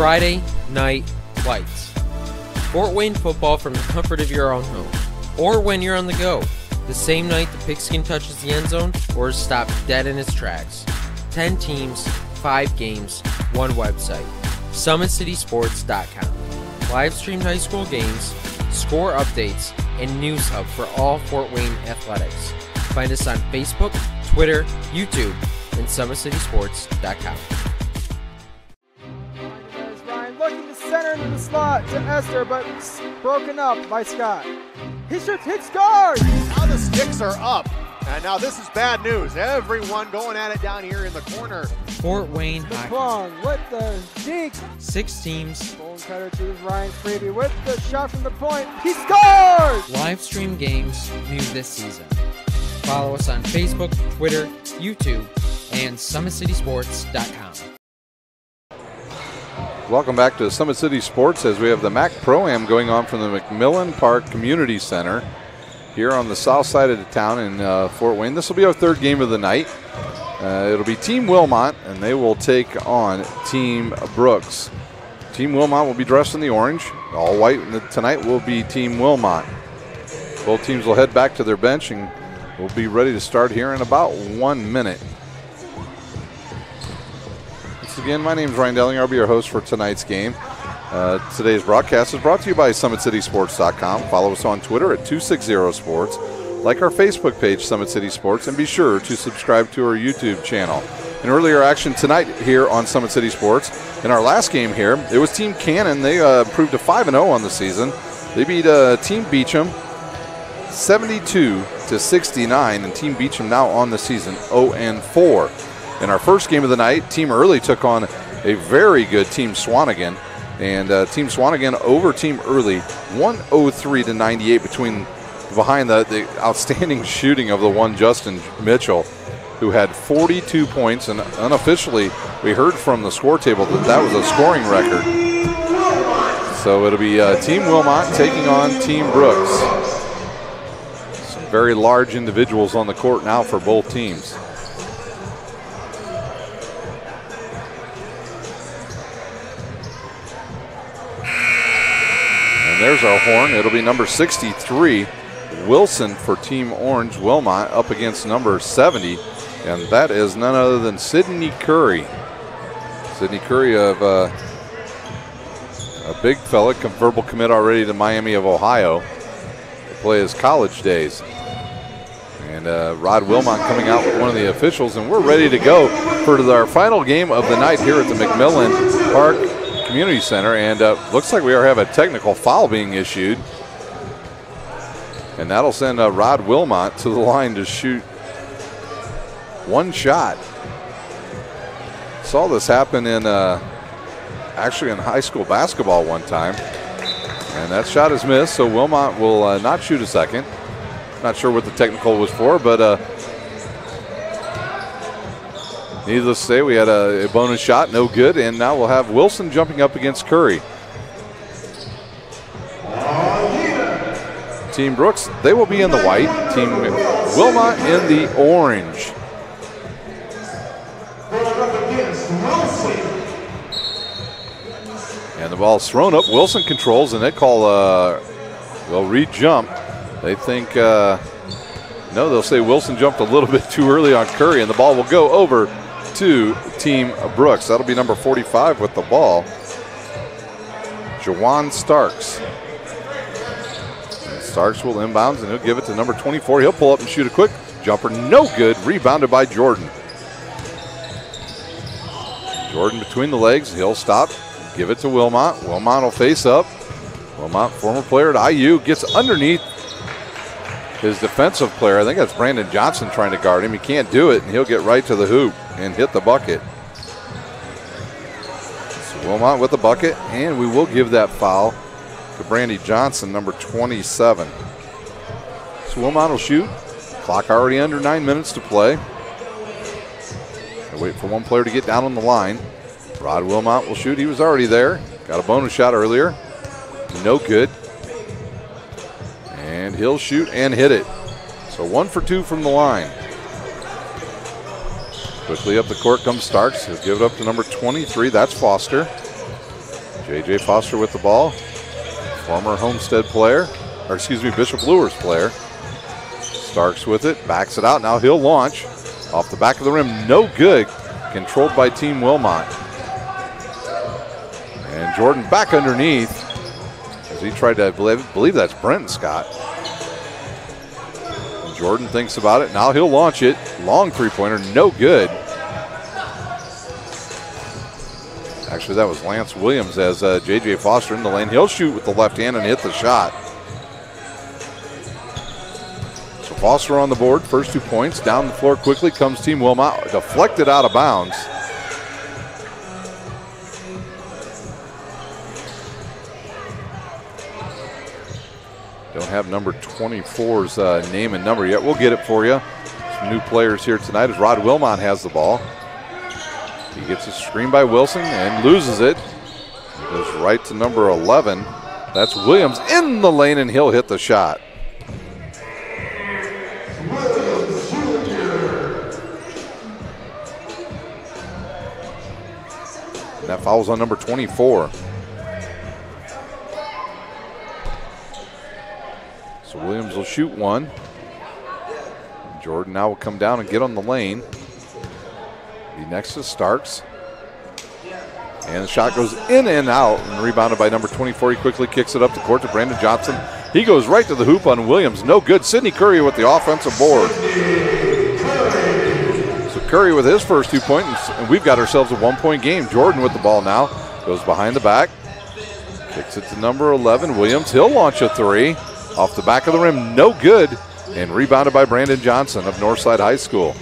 Friday Night Lights. Fort Wayne football from the comfort of your own home, or when you're on the go. The same night the pigskin touches the end zone or is stopped dead in its tracks. 10 teams, 5 games, 1 website. SummitCitySports.com. Live streamed high school games, score updates, and news hub for all Fort Wayne athletics. Find us on Facebook, Twitter, YouTube, and SummitCitySports.com. Ryan looking to center into the slot to Esther, but broken up by Scott. He shoots, hits, scores! Now the sticks are up. And now this is bad news. Everyone going at it down here in the corner. Fort Wayne hockey. McClung with the deke. 6 teams. Bone cutter to Ryan Freebie with the shot from the point. He scores! Live stream games new this season. Follow us on Facebook, Twitter, YouTube, and SummitCitySports.com. Welcome back to Summit City Sports as we have the MAC Pro-Am going on from the McMillan Park Community Center here on the south side of the town in Fort Wayne. This will be our 3rd game of the night. It'll be Team Wilmont, and they will take on Team Brooks. Team Wilmont will be dressed in the orange. All white tonight will be Team Wilmont. Both teams will head back to their bench, and we'll be ready to start here in about 1 minute. Once again, my name is Ryan Dellinger. I'll be your host for tonight's game. Today's broadcast is brought to you by SummitCitySports.com. Follow us on Twitter at 260sports. Like our Facebook page, Summit City Sports, and be sure to subscribe to our YouTube channel. In earlier action tonight here on Summit City Sports, in our last game here, it was Team Cannon. They improved to 5-0 on the season. They beat Team Beecham 72-69, and Team Beecham now on the season 0-4. In our first game of the night, Team Early took on a very good Team Swanigan, and Team Swanigan over Team Early 103-98 behind the outstanding shooting of the one Justin Mitchell, who had 42 points, and unofficially we heard from the score table that was a scoring record. So it'll be Team Wilmont taking on Team Brooks. Some very large individuals on the court now for both teams. And there's our horn. It'll be number 63, Wilson, for Team Orange Wilmont, up against number 70, and that is none other than Sidney Curry. Sidney Curry of a big fella, verbal commit already to Miami of Ohio to play his college days. And Rod Wilmont coming out with one of the officials, and we're ready to go for our final game of the night here at the McMillan Park Community Center, and looks like we have a technical foul being issued, and that'll send Rod Wilmont to the line to shoot one shot. Saw this happen in actually in high school basketball one time, and that shot is missed, so Wilmont will not shoot a second. Not sure what the technical was for, but needless to say, we had a bonus shot, no good, and now we'll have Wilson jumping up against Curry. Team Brooks, they will be in the white. Team Wilmont in the orange. And the ball's thrown up. Wilson controls, and they call, well, re-jump. They think, no, they'll say Wilson jumped a little bit too early on Curry, and the ball will go over to Team Brooks. That'll be number 45 with the ball, Jawan Starks. And Starks will inbounds, and he'll give it to number 24. He'll pull up and shoot a quick jumper. No good. Rebounded by Jordan. Jordan between the legs. He'll stop. Give it to Wilmont. Wilmont will face up. Wilmont, former player at IU, gets underneath his defensive player. I think that's Brandon Johnson trying to guard him. He can't do it, and he'll get right to the hoop and hit the bucket. So Wilmont with the bucket, and we will give that foul to Brandy Johnson, number 27. So Wilmont will shoot. Clock already under 9 minutes to play. They'll wait for one player to get down on the line. Rod Wilmont will shoot. He was already there. Got a bonus shot earlier. No good. And he'll shoot and hit it. So 1 for 2 from the line. Quickly up the court comes Starks. He'll give it up to number 23. That's Foster. J.J. Foster with the ball. Former Homestead player, or excuse me, Bishop Lures player. Starks with it, backs it out. Now he'll launch off the back of the rim. No good. Controlled by Team Wilmont. And Jordan back underneath as he tried to, I believe that's Brenton Scott. And Jordan thinks about it. Now he'll launch it. Long three-pointer, no good. Actually, that was Lance Williams as J.J. Foster in the lane. He'll shoot with the left hand and hit the shot. So Foster on the board, first 2 points. Down the floor quickly comes Team Wilmont. Deflected out of bounds. Don't have number 24's name and number yet. We'll get it for you. Some new players here tonight as Rod Wilmont has the ball. He gets a screen by Wilson and loses it. He goes right to number 11. That's Williams in the lane, and he'll hit the shot. And that foul's on number 24. So Williams will shoot one. Jordan now will come down and get on the lane. Be next to Starks. And the shot goes in and out and rebounded by number 24. He quickly kicks it up the court to Brandon Johnson. He goes right to the hoop on Williams. No good. Sidney Curry with the offensive board. So Curry with his first 2 points, and we've got ourselves a 1-point game. Jordan with the ball now. Goes behind the back. Kicks it to number 11. Williams, he'll launch a three. Off the back of the rim, no good. And rebounded by Brandon Johnson of Northside High School.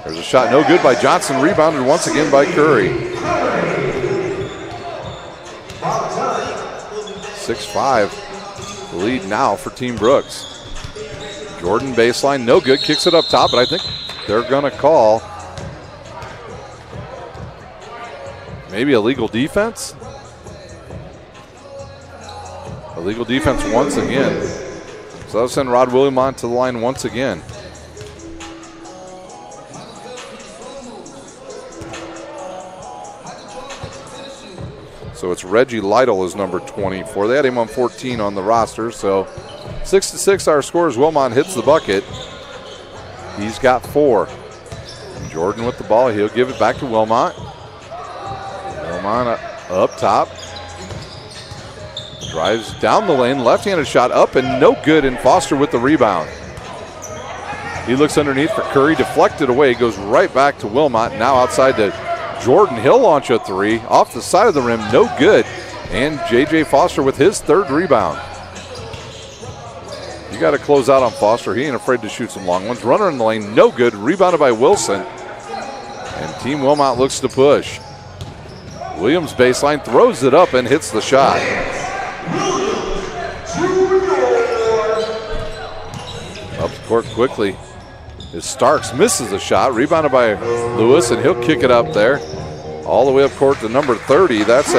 There's a shot, no good by Johnson, rebounded once again by Curry. 6-5, the lead now for Team Brooks. Jordan baseline, no good, kicks it up top, but I think they're gonna call maybe illegal defense? Illegal defense once again. So that'll send Rod Wilmont to the line once again. So it's Reggie Lytle is number 24. They had him on 14 on the roster. So 6-6 our score as Wilmont hits the bucket. He's got 4. And Jordan with the ball. He'll give it back to Wilmont. Wilmont up top. Drives down the lane. Left-handed shot up and no good. And Foster with the rebound. He looks underneath for Curry. Deflected away. Goes right back to Wilmont. Now outside to Jordan. He'll launch a three off the side of the rim, no good. And J.J. Foster with his 3rd rebound. You got to close out on Foster. He ain't afraid to shoot some long ones. Runner in the lane, no good. Rebounded by Wilson. And Team Wilmont looks to push. Williams baseline, throws it up and hits the shot. Up the court quickly. As Starks misses a shot, rebounded by Lewis, and he'll kick it up there. All the way up court to number 30. That's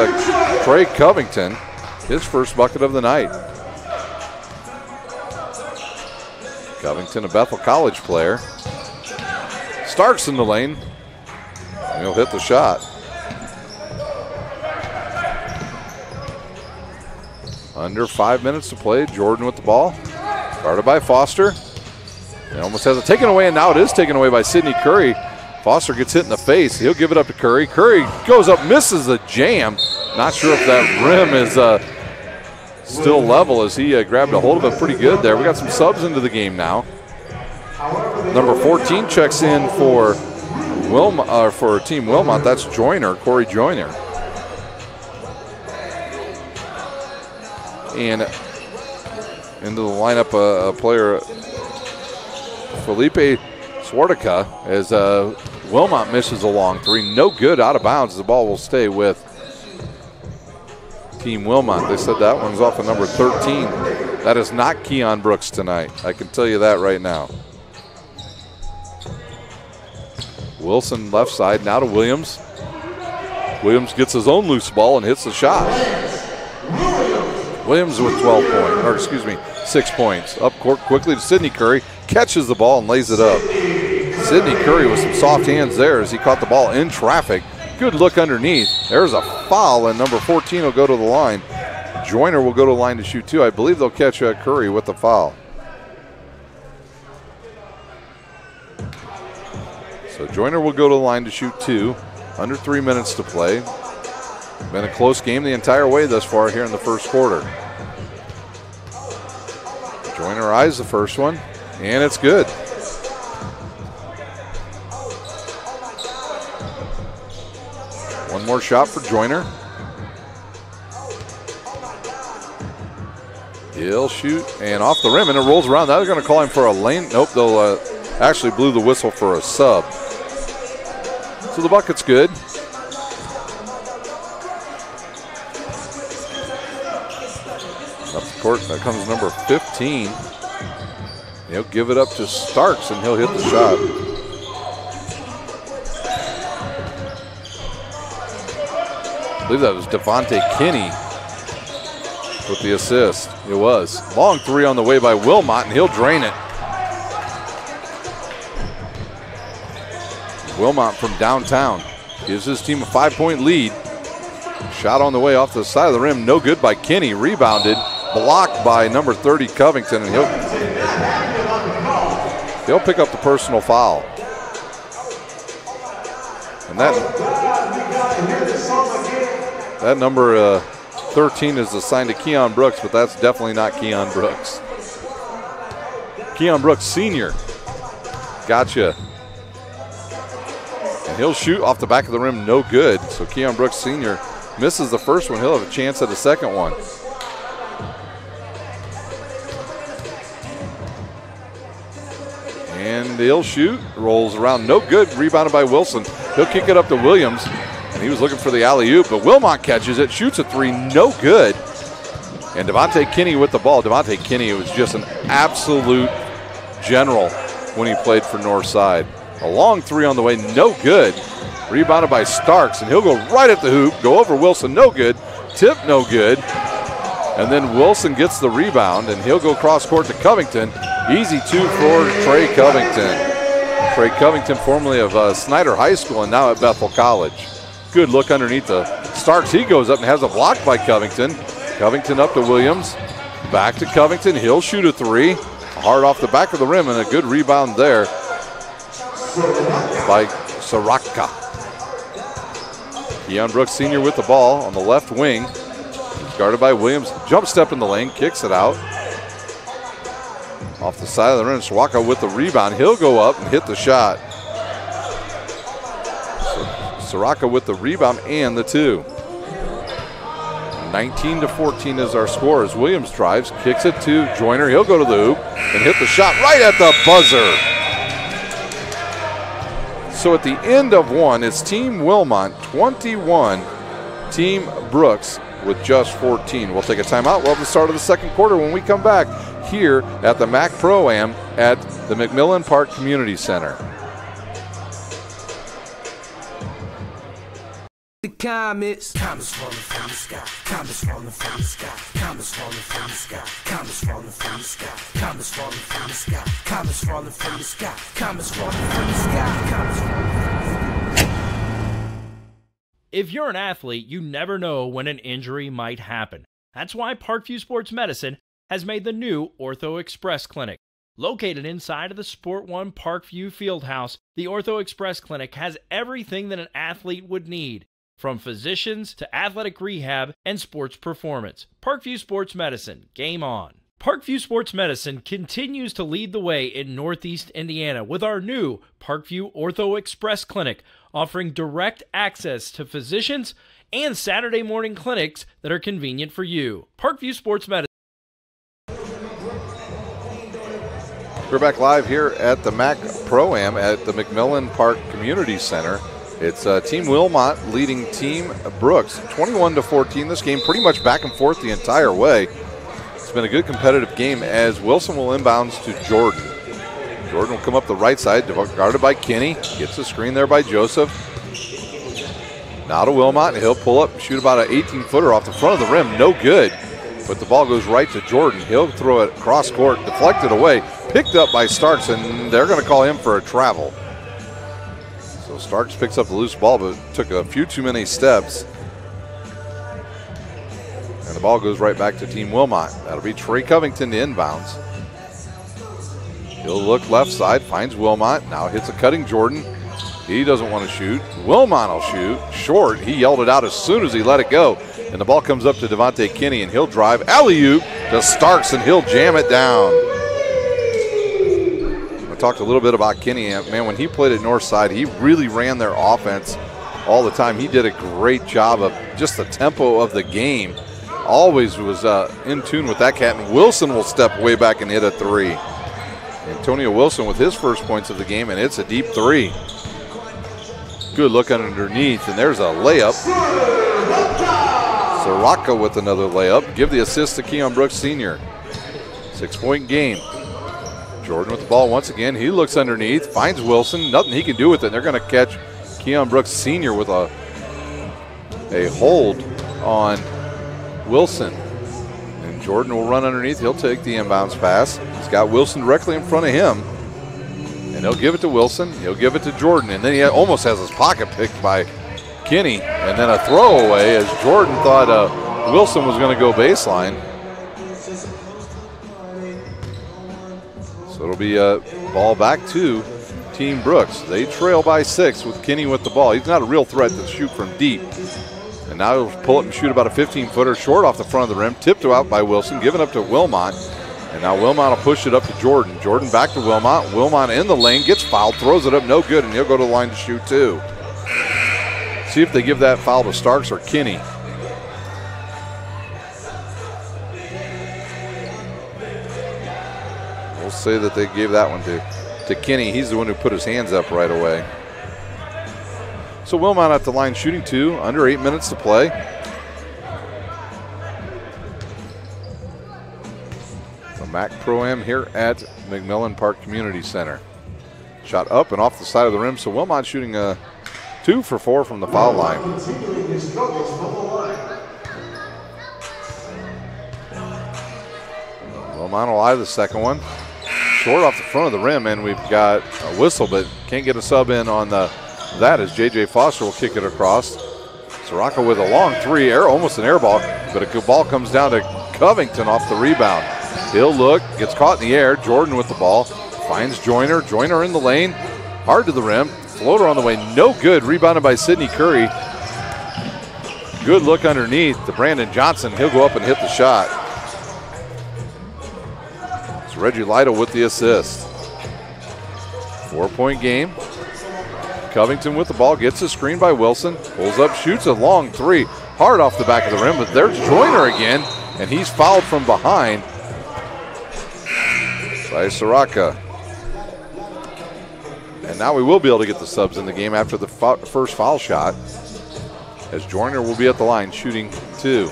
Trey Covington, his first bucket of the night. Covington, a Bethel College player. Starks in the lane, and he'll hit the shot. Under 5 minutes to play. Jordan with the ball. Guarded by Foster. It almost has it taken away, and now it is taken away by Sidney Curry. Foster gets hit in the face. He'll give it up to Curry. Curry goes up, misses the jam. Not sure if that rim is still level as he grabbed a hold of it pretty good there. We got some subs into the game now. Number 14 checks in for for Team Wilmont. That's Joyner, Corey Joyner. And into the lineup, a player, Felipe Swartica, as Wilmont misses a long three. No good, out of bounds. The ball will stay with Team Wilmont. They said that one's off of number 13. That is not Keon Brooks tonight. I can tell you that right now. Wilson left side, now to Williams. Williams gets his own loose ball and hits the shot. Williams with 6 points. Up court quickly to Sidney Curry. Catches the ball and lays it up. Sidney Curry with some soft hands there as he caught the ball in traffic. Good look underneath. There's a foul, and number 14 will go to the line. Joyner will go to the line to shoot two. I believe they'll catch Curry with the foul. So Joyner will go to the line to shoot two. Under 3 minutes to play. Been a close game the entire way thus far here in the first quarter. Joyner eyes the first one, and it's good. One more shot for Joyner. He'll shoot, and off the rim, and it rolls around. Now they're going to call him for a lane. Nope, they'll actually blew the whistle for a sub. So the bucket's good. Up the court, that comes number 15. He'll give it up to Starks, and he'll hit the shot. I believe that was Devontae Kinney with the assist. It was. Long three on the way by Wilmont, and he'll drain it. Wilmont from downtown gives his team a 5-point lead. Shot on the way off the side of the rim, no good by Kinney. Rebounded, blocked by number 30 Covington, and he'll pick up the personal foul. And that number 13 is assigned to Keon Brooks, but that's definitely not Keon Brooks. Keon Brooks Sr. Gotcha. And he'll shoot off the back of the rim, no good. So Keon Brooks Sr. misses the first one. He'll have a chance at the second one. And he'll shoot, rolls around, no good, rebounded by Wilson. He'll kick it up to Williams, and he was looking for the alley-oop, but Wilmont catches it, shoots a three, no good. And Devontae Kinney with the ball. Devontae Kinney was just an absolute general when he played for Northside. A long three on the way, no good. Rebounded by Starks, and he'll go right at the hoop, go over Wilson, no good. Tip, no good. And then Wilson gets the rebound, and he'll go cross court to Covington. Easy two for Trey Covington. Trey Covington, formerly of Snyder High School and now at Bethel College. Good look underneath the Starks. He goes up and has a block by Covington. Covington up to Williams. Back to Covington. He'll shoot a three. Hard off the back of the rim, and a good rebound there by Soraka. Keon Brooks Sr. with the ball on the left wing. He's guarded by Williams. Jump step in the lane, kicks it out. Off the side of the rim, Soraka with the rebound. He'll go up and hit the shot. Soraka with the rebound and the two. 19-14 is our score as Williams drives, kicks it to Joyner. He'll go to the hoop and hit the shot right at the buzzer. So at the end of one, it's Team Wilmont 21, Team Brooks with just 14. We'll take a timeout. We'll have the start of the second quarter when we come back here at the MAC Pro-Am at the McMillan Park Community Center. The comets falling from the sky, comets falling from the sky, comets falling from the sky, comets falling from the sky, comets falling from the sky, comets falling from the sky, comets falling from the sky, comets falling from the sky. If you're an athlete, you never know when an injury might happen. That's why Parkview Sports Medicine has made the new Ortho Express Clinic. Located inside of the Sport One Parkview Fieldhouse, the Ortho Express Clinic has everything that an athlete would need, from physicians to athletic rehab and sports performance. Parkview Sports Medicine, game on. Parkview Sports Medicine continues to lead the way in Northeast Indiana with our new Parkview Ortho Express Clinic, offering direct access to physicians and Saturday morning clinics that are convenient for you. Parkview Sports Medicine. We're back live here at the MAC Pro-Am at the McMillan Park Community Center. It's Team Wilmont leading Team Brooks 21-14. This game pretty much back and forth the entire way. It's been a good competitive game as Wilson will inbounds to Jordan. Jordan will come up the right side, guarded by Kinney. Gets the screen there by Joseph. Now to Wilmont, and he'll pull up and shoot about an 18-footer off the front of the rim. No good, but the ball goes right to Jordan. He'll throw it cross court, deflected away, picked up by Starks, and they're going to call him for a travel. So Starks picks up the loose ball, but took a few too many steps. And the ball goes right back to Team Wilmont. That'll be Trey Covington to inbounds. He'll look left side, finds Wilmont. Now hits a cutting Jordan. He doesn't want to shoot. Wilmont will shoot. Short. He yelled it out as soon as he let it go. And the ball comes up to Devontae Kinney, and he'll drive. Alley-oop to Starks, and he'll jam it down. I talked a little bit about Kinney. Man, when he played at Northside, he really ran their offense all the time. He did a great job of just the tempo of the game. Always was in tune with that cat. And Wilson will step way back and hit a three. Antonio Wilson with his first points of the game, and it's a deep three. Good look underneath, and there's a layup. Soraka with another layup. Give the assist to Keon Brooks Sr. 6-point game. Jordan with the ball once again. He looks underneath, finds Wilson. Nothing he can do with it. They're going to catch Keon Brooks Sr. with a hold on Wilson. And Jordan will run underneath. He'll take the inbounds pass. He's got Wilson directly in front of him. And he'll give it to Wilson. He'll give it to Jordan. And then he almost has his pocket picked by Kinney. And then a throwaway as Jordan thought Wilson was going to go baseline. So it'll be a ball back to Team Brooks. They trail by 6 with Kinney with the ball. He's not a real threat to shoot from deep. And now he'll pull it and shoot about a 15-footer short off the front of the rim. Tipped out by Wilson, given up to Wilmont. And now Wilmont will push it up to Jordan. Jordan back to Wilmont. Wilmont in the lane, gets fouled, throws it up, no good, and he'll go to the line to shoot two. See if they give that foul to Starks or Kinney. We'll say that they gave that one to Kinney. He's the one who put his hands up right away. So Wilmont at the line shooting two, under 8 minutes to play. MAC Pro-Am here at McMillan Park Community Center. Shot up and off the side of the rim, so Wilmont shooting 2 for 4 from the foul line. Wilmont will eye the second one. Short off the front of the rim, and we've got a whistle, but can't get a sub in on that as J.J. Foster will kick it across. Soraka with a long three, almost an air ball, but a good ball comes down to Covington off the rebound. He'll look, gets caught in the air. Jordan with the ball, finds Joyner. Joyner in the lane, hard to the rim. Floater on the way, no good. Rebounded by Sidney Curry. Good look underneath to Brandon Johnson. He'll go up and hit the shot. It's Reggie Lytle with the assist. 4-point game. Covington with the ball, gets a screen by Wilson. Pulls up, shoots a long three. Hard off the back of the rim, but there's Joyner again, and he's fouled from behind by Soraka. And now we will be able to get the subs in the game after the first foul shot, as Joyner will be at the line shooting two.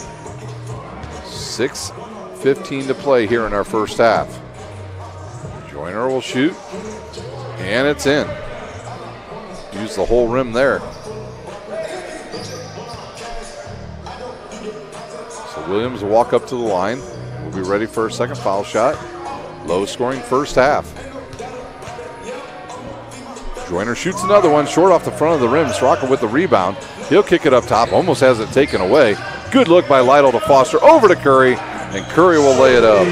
6:15 to play here in our first half. Joyner will shoot, and it's in. Use the whole rim there. So Williams will walk up to the line. We'll be ready for a second foul shot. Low scoring first half. Joyner shoots another one short off the front of the rim. Soraka with the rebound. He'll kick it up top, almost has it taken away. Good look by Lytle to Foster, over to Curry, and Curry will lay it up.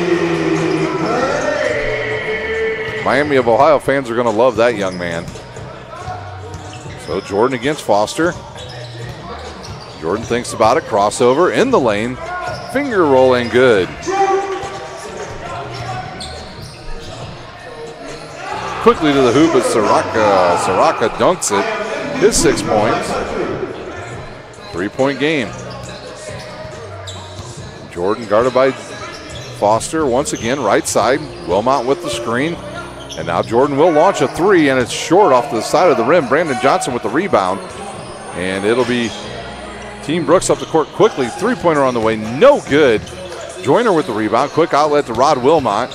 Miami of Ohio fans are going to love that young man. So Jordan against Foster. Jordan thinks about it, crossover in the lane. Finger roll and good. Quickly to the hoop, but Soraka dunks it. His 6 points. 3-point game. Jordan guarded by Foster once again, right side. Wilmont with the screen. And now Jordan will launch a three, and it's short off the side of the rim. Brandon Johnson with the rebound. And it'll be Team Brooks up the court quickly. Three-pointer on the way, no good. Joyner with the rebound. Quick outlet to Rod Wilmont.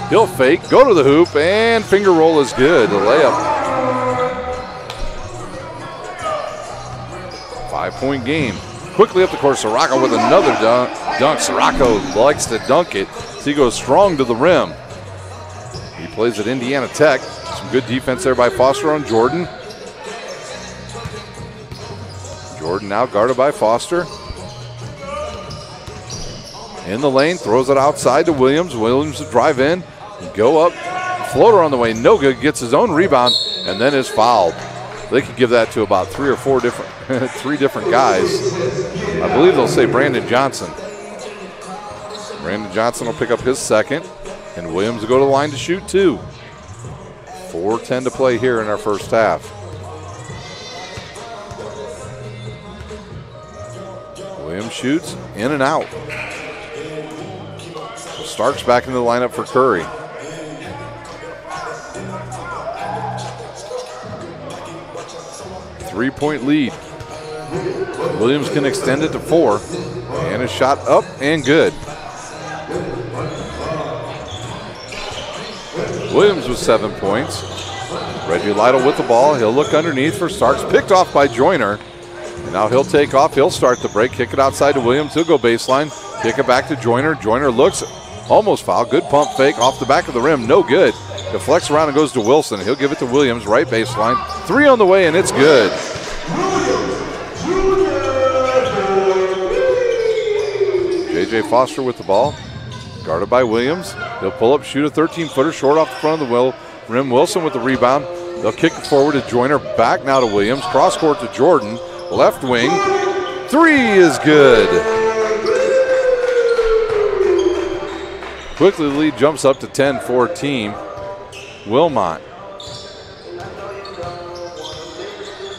He'll fake, go to the hoop, and finger roll is good. The layup. 5-point game. Quickly up the court, Soraka with another dunk. Soraka likes to dunk it. So he goes strong to the rim. He plays at Indiana Tech. Some good defense there by Foster on Jordan. Jordan now guarded by Foster. In the lane, throws it outside to Williams. Williams to drive in, go up. Floater on the way, no good. Gets his own rebound and then is fouled. They could give that to about three different guys. I believe they'll say Brandon Johnson. Brandon Johnson will pick up his second, and Williams will go to the line to shoot two. 4:10 to play here in our first half. Williams shoots in and out. Starks back into the lineup for Curry. Three-point lead. Williams can extend it to 4. And a shot up and good. Williams with 7 points. Reggie Lytle with the ball. He'll look underneath for Starks. Picked off by Joyner. And now he'll take off. He'll start the break. Kick it outside to Williams. He'll go baseline. Kick it back to Joyner. Joyner looks. Almost foul. Good pump fake off the back of the rim. No good. Deflects around and goes to Wilson. He'll give it to Williams. Right baseline. 3 on the way, and it's good. J.J. Foster with the ball. Guarded by Williams. He'll pull up, shoot a 13-footer short off the front of the rim. Wilson with the rebound. They'll kick it forward to Joyner. Back now to Williams. Cross court to Jordan. Left wing. 3 is good. Quickly the lead jumps up to 10 for team Wilmont.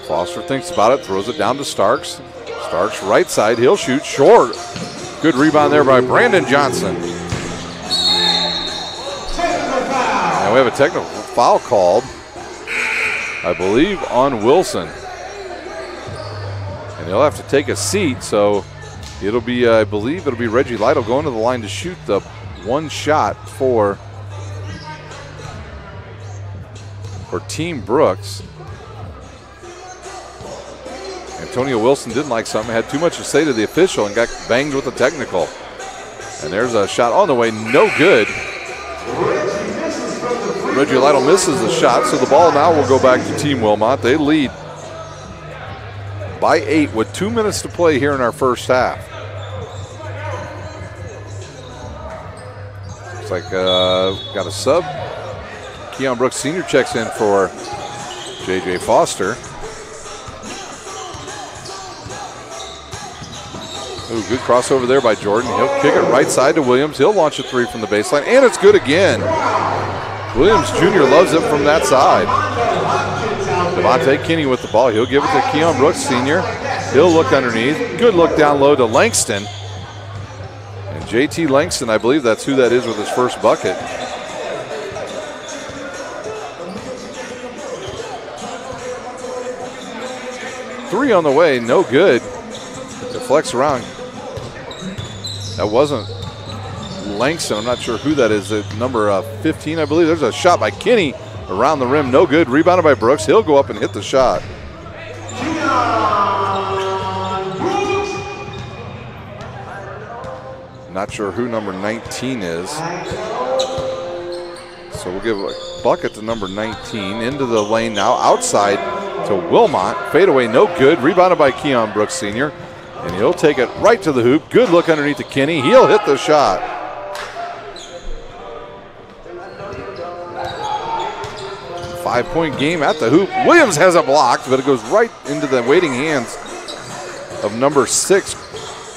Foster thinks about it, throws it down to Starks. Starks right side, he'll shoot short. Good rebound there by Brandon Johnson. And we have a technical foul called, I believe, on Wilson. And he'll have to take a seat, so it'll be, I believe it'll be Reggie Lytle going to the line to shoot the one shot for Team Brooks. Antonio Wilson didn't like something, had too much to say to the official and got banged with a technical. And there's a shot on the way, no good. Reggie Lytle misses the shot, so the ball now will go back to Team Wilmont. They lead by 8 with 2 minutes to play here in our first half. Like got a sub. Keon Brooks Sr. checks in for J.J. Foster. Ooh, good crossover there by Jordan. He'll kick it right side to Williams. He'll launch a 3 from the baseline, and it's good again. Williams Jr. loves it from that side. Devontae Kinney with the ball. He'll give it to Keon Brooks Sr. He'll look underneath. Good look down low to Langston. JT Langston, I believe that's who that is with his first bucket. Three on the way, no good. Deflects around. That wasn't Langston. I'm not sure who that is. Number 15, I believe. There's a shot by Kinney around the rim, no good. Rebounded by Brooks. He'll go up and hit the shot. Not sure who number 19 is. So we'll give a bucket to number 19. Into the lane now, outside to Wilmont. Fadeaway, no good. Rebounded by Keon Brooks Sr. And he'll take it right to the hoop. Good look underneath to Kinney. He'll hit the shot. Five-point game at the hoop. Williams has it blocked, but it goes right into the waiting hands of number 6,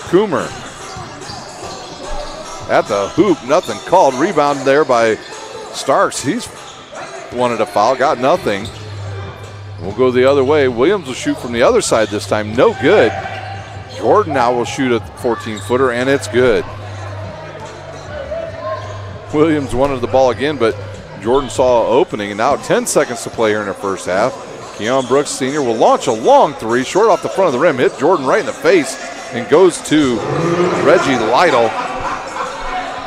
Coomer. At the hoop, nothing called. Rebound there by Starks. He's wanted a foul, got nothing. We'll go the other way. Williams will shoot from the other side this time. No good. Jordan now will shoot a 14-footer, and it's good. Williams wanted the ball again, but Jordan saw an opening, and now 10 seconds to play here in the first half. Keon Brooks Sr. will launch a long 3, short off the front of the rim, hit Jordan right in the face, and goes to Reggie Lytle.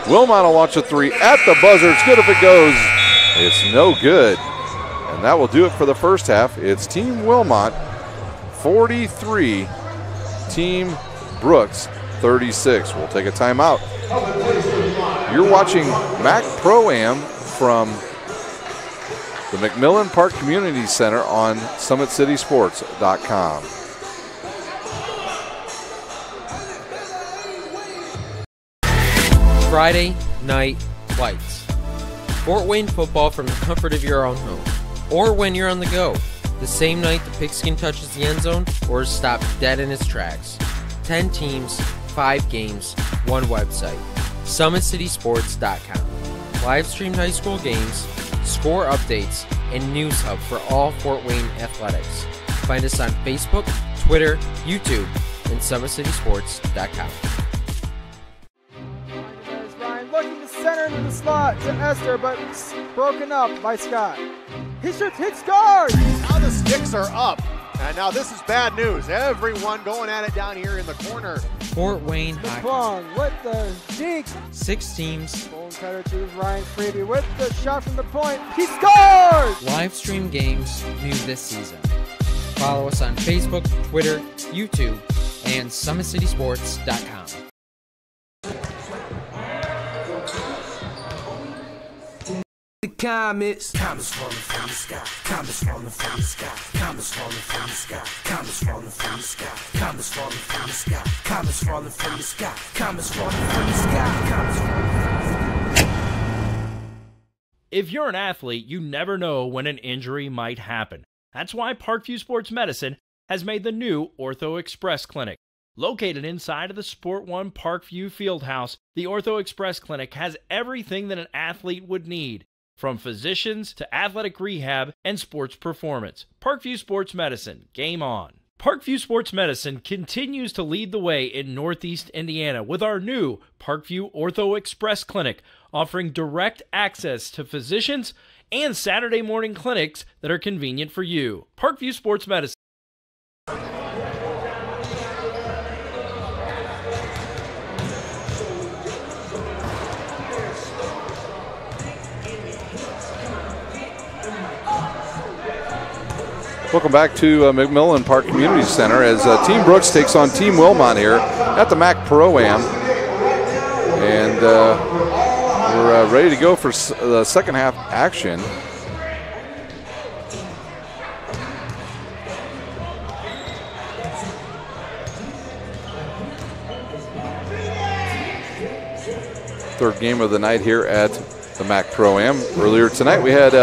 Wilmont will launch a 3 at the buzzer. It's good if it goes. It's no good. And that will do it for the first half. It's Team Wilmont 43, Team Brooks 36. We'll take a timeout. You're watching MAC Pro-Am from the McMillan Park Community Center on SummitCitySports.com. Friday Night Lights. Fort Wayne football from the comfort of your own home, or when you're on the go, the same night the pigskin touches the end zone or is stopped dead in its tracks. 10 teams, 5 games, 1 website. SummitCitySports.com. Live streamed high school games, score updates, and news hub for all Fort Wayne athletics. Find us on Facebook, Twitter, YouTube, and SummitCitySports.com. Looking to center into the slot to Esther, but broken up by Scott. He shoots, hits, scores! Now the sticks are up. And now this is bad news. Everyone going at it down here in the corner. Fort Wayne hockey. Plung with the deke. 6 teams. Bone cutter to Ryan Freeby with the shot from the point. He scores! Live stream games new this season. Follow us on Facebook, Twitter, YouTube, and SummitCitySports.com. The comments falling from the sky, comments falling from the sky, comments falling from the sky, comments falling from the sky, comments falling from the sky, comments falling from the sky, comments falling from the sky, comments falling from the sky. If you're an athlete, you never know when an injury might happen. That's why Parkview Sports Medicine has made the new Ortho Express Clinic. Located inside of the Sport One Parkview Fieldhouse, the Ortho Express Clinic has everything that an athlete would need, from physicians to athletic rehab and sports performance. Parkview Sports Medicine, game on. Parkview Sports Medicine continues to lead the way in Northeast Indiana with our new Parkview Ortho Express Clinic, offering direct access to physicians and Saturday morning clinics that are convenient for you. Parkview Sports Medicine. Welcome back to McMillan Park Community Center as Team Brooks takes on Team Wilmont here at the MAC Pro-Am. And we're ready to go for the second half action. Third game of the night here at the MAC Pro-Am. Earlier tonight we had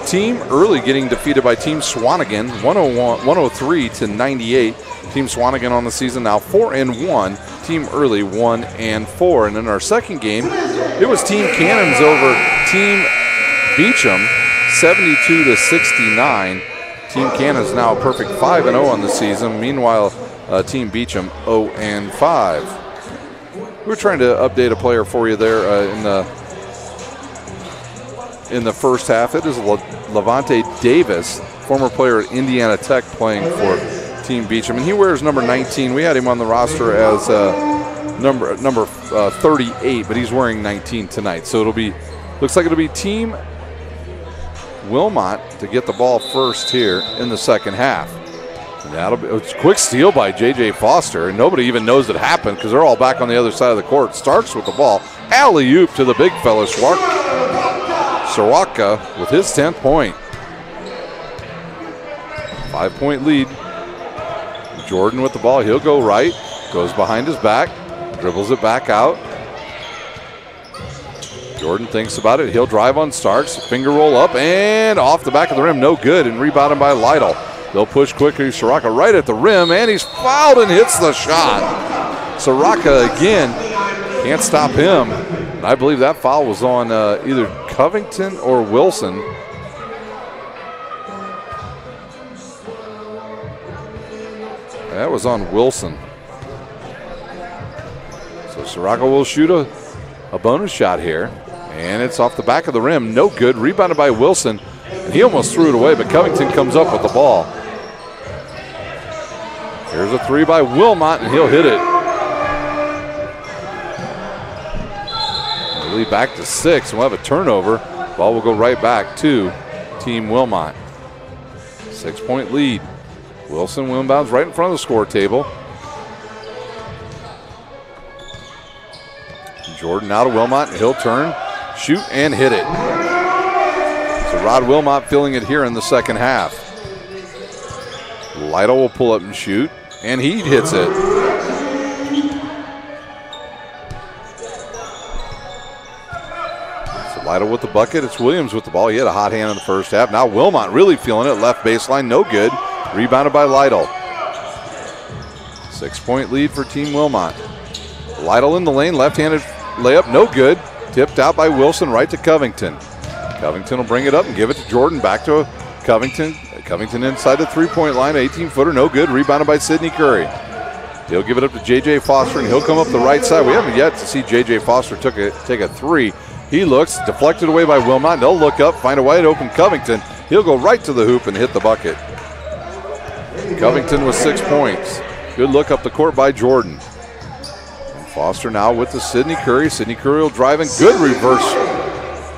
Team Early getting defeated by Team Swanigan 103 to 98. Team Swanigan on the season now 4-1. Team Early 1-4. And in our second game, it was Team Cannons over Team Beecham 72 to 69. Team Cannons now a perfect 5-0 on the season. Meanwhile, Team Beecham 0-5. We're trying to update a player for you there in the first half. It is Levante Davis, former player at Indiana Tech, playing for Team Beecham, and he wears number 19. We had him on the roster as number 38, but he's wearing 19 tonight. So looks like it'll be Team Wilmont to get the ball first here in the second half. And it's a quick steal by J.J. Foster, and nobody even knows it happened because they're all back on the other side of the court. Starks with the ball, alley-oop to the big fella, Sawaka with his 10th point. 5-point lead. Jordan with the ball. He'll go right. Goes behind his back. Dribbles it back out. Jordan thinks about it. He'll drive on Starks. Finger roll up and off the back of the rim. No good. And rebounded by Lytle. They'll push quickly. Sawaka right at the rim. And he's fouled and hits the shot. Sawaka again. Can't stop him. And I believe that foul was on either Covington or Wilson. That was on Wilson. So Sawaka will shoot a bonus shot here. And it's off the back of the rim. No good. Rebounded by Wilson. And he almost threw it away, but Covington comes up with the ball. Here's a three by Wilmont, and he'll hit it. Lead back to 6, and we'll have a turnover. Ball will go right back to Team Wilmont. 6-point lead. Wilson inbounds right in front of the score table. Jordan out of Wilmont, and he'll turn, shoot, and hit it. So Rod Wilmont feeling it here in the second half. Lytle will pull up and shoot, and he hits it. Lytle with the bucket. It's Williams with the ball. He had a hot hand in the first half. Now Wilmont really feeling it. Left baseline, no good. Rebounded by Lytle. 6-point lead for Team Wilmont. Lytle in the lane. Left-handed layup, no good. Tipped out by Wilson right to Covington. Covington will bring it up and give it to Jordan. Back to Covington. Covington inside the three-point line. 18-footer, no good. Rebounded by Sidney Curry. He'll give it up to J.J. Foster, and he'll come up the right side. We haven't yet to see J.J. Foster take a three. He looks, deflected away by Wilmont. They'll look up, find a wide open Covington. He'll go right to the hoop and hit the bucket. Covington with 6 points. Good look up the court by Jordan. And Foster now with the Sidney Curry. Sidney Curry will drive in. Good reverse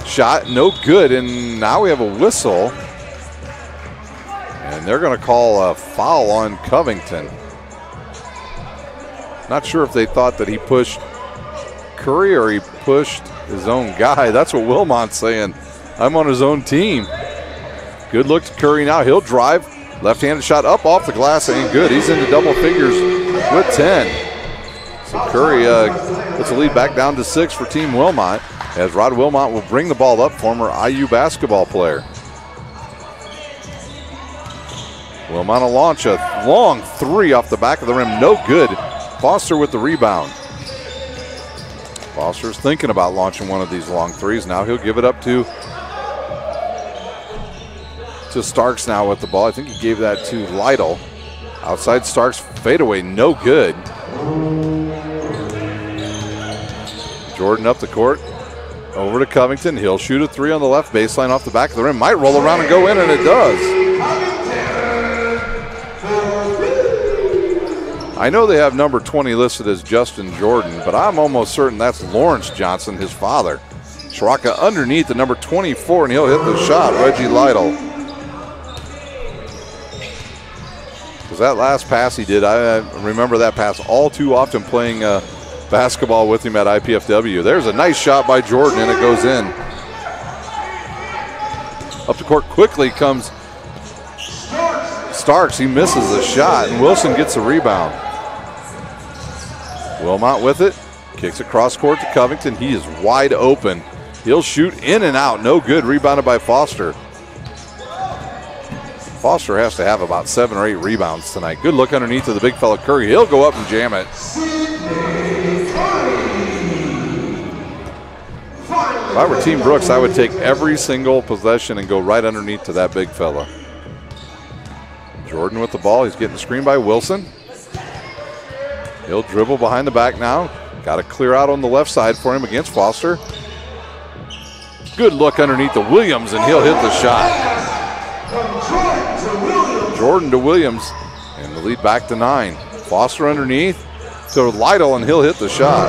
shot, no good. And now we have a whistle. And they're going to call a foul on Covington. Not sure if they thought that he pushed Curry or he pushed his own guy. That's what Wilmont's saying. I'm on his own team. Good look to Curry now. He'll drive. Left-handed shot up off the glass. Ain't good. He's into double figures with 10. So Curry puts the lead back down to 6 for Team Wilmont as Rod Wilmont will bring the ball up, former IU basketball player. Wilmont will launch a long three off the back of the rim. No good. Foster with the rebound. Foster's thinking about launching one of these long threes. Now he'll give it up to Starks now with the ball. I think he gave that to Lytle. Outside Starks, fadeaway, no good. Jordan up the court, over to Covington. He'll shoot a three on the left baseline off the back of the rim. Might roll around and go in, and it does. I know they have number 20 listed as Justin Jordan, but I'm almost certain that's Lawrence Johnson, his father. Schraka underneath the number 24, and he'll hit the shot, Reggie Lytle. Because that last pass he did, I remember that pass all too often playing basketball with him at IPFW. There's a nice shot by Jordan, and it goes in. Up the court quickly comes Starks. He misses the shot, and Wilson gets the rebound. Wilmont with it, kicks across court to Covington. He is wide open. He'll shoot in and out, no good. Rebounded by Foster. Foster has to have about 7 or 8 rebounds tonight. Good look underneath of the big fella Curry. He'll go up and jam it. If I were Team Brooks, I would take every single possession and go right underneath to that big fella. Jordan with the ball. He's getting screened by Wilson. He'll dribble behind the back now. Got to clear out on the left side for him against Foster. Good look underneath the Williams, and he'll hit the shot. Jordan to Williams, and the lead back to 9. Foster underneath to Lytle, and he'll hit the shot.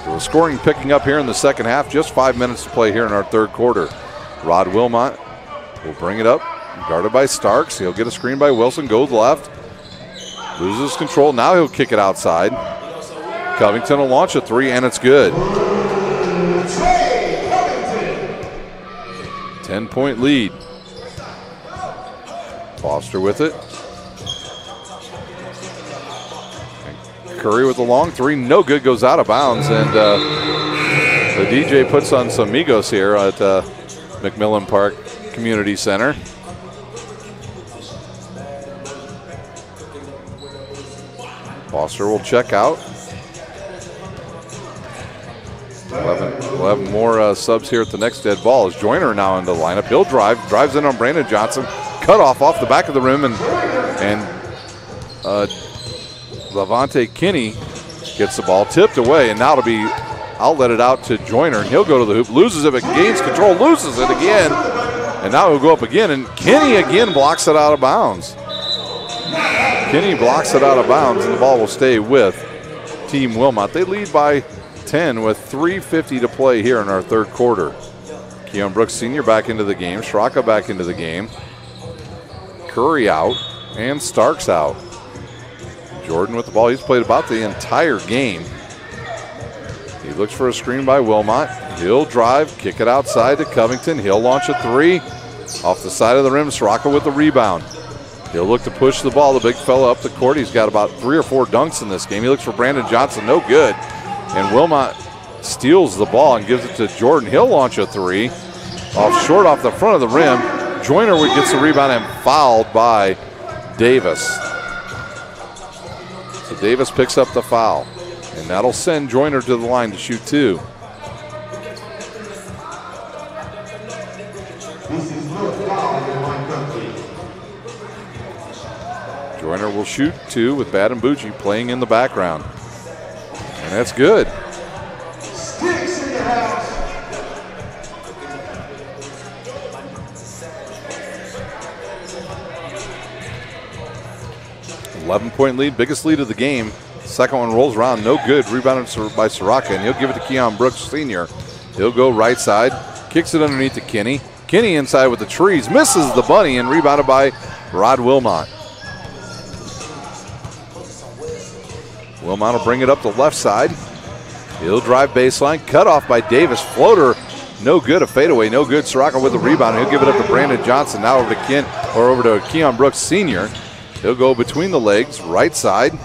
So the scoring picking up here in the second half. Just 5 minutes to play here in our third quarter. Rod Wilmont will bring it up, guarded by Starks. He'll get a screen by Wilson, goes left, loses control. Now he'll kick it outside. Covington will launch a three, and it's good. 10-point lead. Foster with it. And Curry with a long three, no good, goes out of bounds. And the DJ puts on some Migos here at McMillan Park Community Center. Foster will check out. We'll have more subs here at the next dead ball as Joyner now in the lineup. He'll drives in on Brandon Johnson. Cut off the back of the rim, and Levante Kinney gets the ball tipped away, and now it'll be outletted out to Joyner, and he'll go to the hoop, loses it, but gains control, loses it again, and now he'll go up again, and Kinney again blocks it out of bounds. Kinney blocks it out of bounds, and the ball will stay with Team Wilmont. They lead by 10 with 3:50 to play here in our third quarter. Keon Brooks Sr. back into the game. Schraka back into the game. Curry out and Starks out. Jordan with the ball. He's played about the entire game. He looks for a screen by Wilmont. He'll drive, kick it outside to Covington. He'll launch a three off the side of the rim. Schraka with the rebound. He'll look to push the ball. The big fella up the court. He's got about 3 or 4 dunks in this game. He looks for Brandon Johnson. No good. And Wilmont steals the ball and gives it to Jordan. He'll launch a three. Short off the front of the rim. Joyner gets the rebound and fouled by Davis. So Davis picks up the foul. And that'll send Joyner to the line to shoot two. Joyner will shoot two with Badambucci playing in the background. And that's good. Sticks in the house. 11-point lead, biggest lead of the game. Second one rolls around, no good. Rebounded by Soraka, and he'll give it to Keon Brooks Sr. He'll go right side, kicks it underneath to Kenny. Kenny inside with the trees, misses the bunny, and rebounded by Rod Wilmont. Wilmont will bring it up the left side. He'll drive baseline, cut off by Davis. Floater, no good. A fadeaway, no good. Soraka with the rebound. He'll give it up to Brandon Johnson. Now over to Keon Brooks Sr. He'll go between the legs, right side.